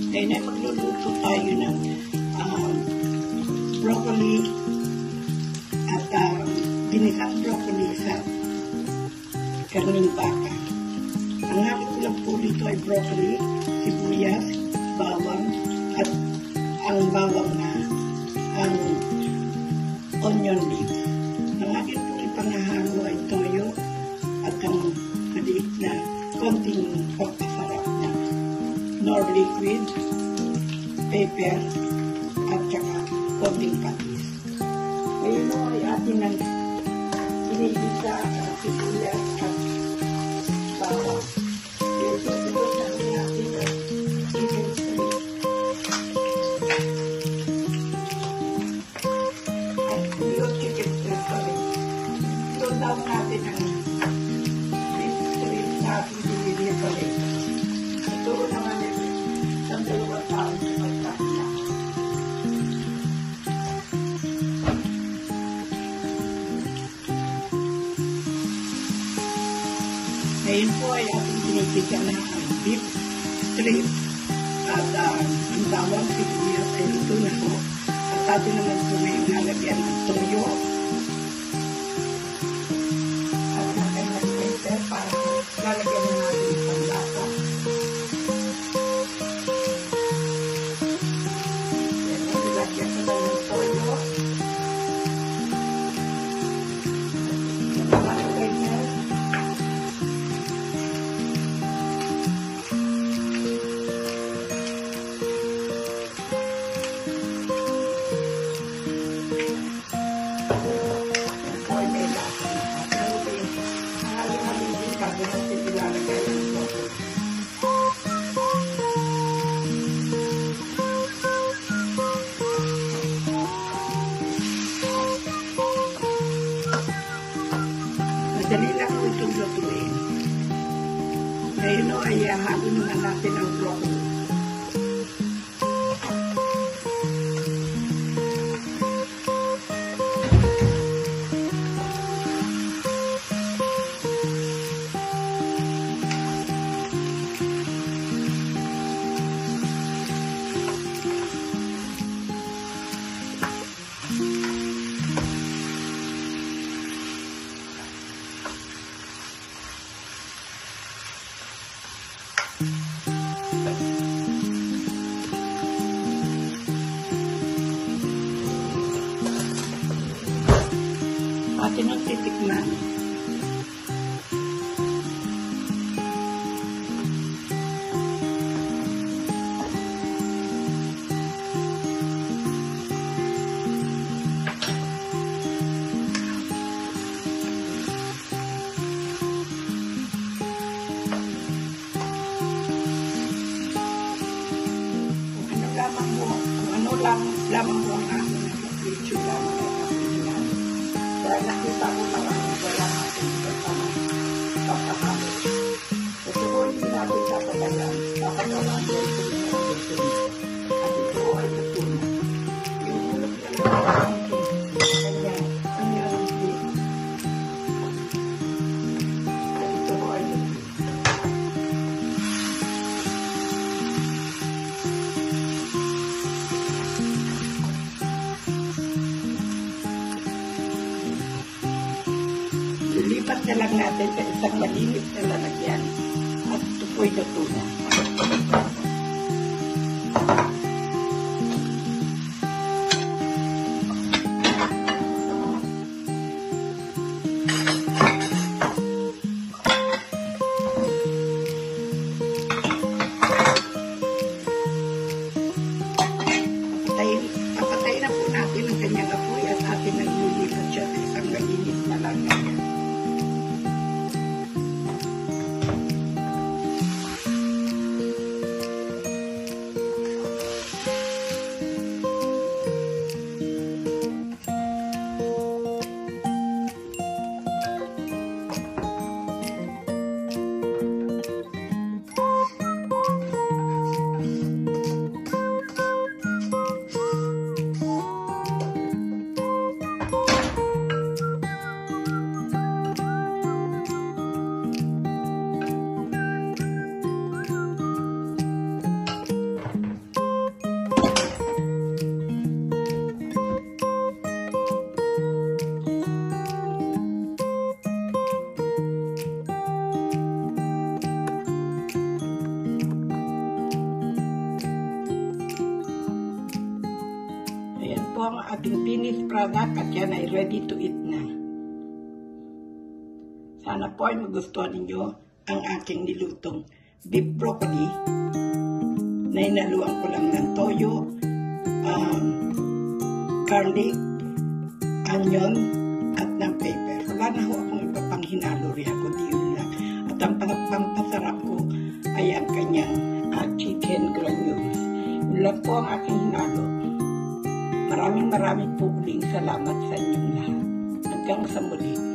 Ngayon ay magluluto tayo ng broccoli at ginisang broccoli sa karning baka. Ang gamit ko lang po dito ay broccoli, sibuyas, bawang, at ang bawang na ang onion leaves. Ang akin po ipangahalo ay toyo at ang maliit na konting pagpasarap na nor liquid, pepper, at saka konting patis. Ngayon mo ay atin ang inigisa ang sibuyas at bawang. Yung susunod na natin ang chicken strip. At yung chicken strip pa rin. Doon daw natin ang beef strip na ating binili pa rin. Ito naman yung isang dalawang taon sa pagkakita. Ngayon po ay ating binibigyan na ang beef strip at ang bawang sibuyas ay ito na po. At atin naman po ngayon nalagyan ng toyo at nalagyan ng pepper para lalagyan na natin ang lasa. Yan, nilagyan ko na ng toyo. Madali lang po itong lutuin. Ngayon ay halo naman natin ang broccoli. Atin ang titikman. Lamang mo ang aking video lamang ay kapitilan. Dahil nakita mo naman ang wala natin pagkakamit. Ito po hindi natin kapatayan. Kapatayan mo ito na ito. At ito ay natunan. Yung ulap na lang kanya ang yarangki. At ito ay natunan. Ilipat na lang natin sa isang malinis na lalagyan at ito po'y luto na. Papatayin na po natin ang kanyang apoy at atin ang lilipat siya sa isang malinis na lalagyan. ang ating finished product at yan ay ready to eat na. Sana po ay magustuhan ninyo ang aking nilutong beef broccoli na inaluan ko lang ng toyo, garlic, onion, at ng pepper. Wala na ho akong iba pang hinalo rin, kundi yun lang. At ang pampasarap ko ay ang kanyang chicken granules. Yun lang po ang aking hinalo. Maraming po uling salamat sa inyong lahat. Hanggang sa muli.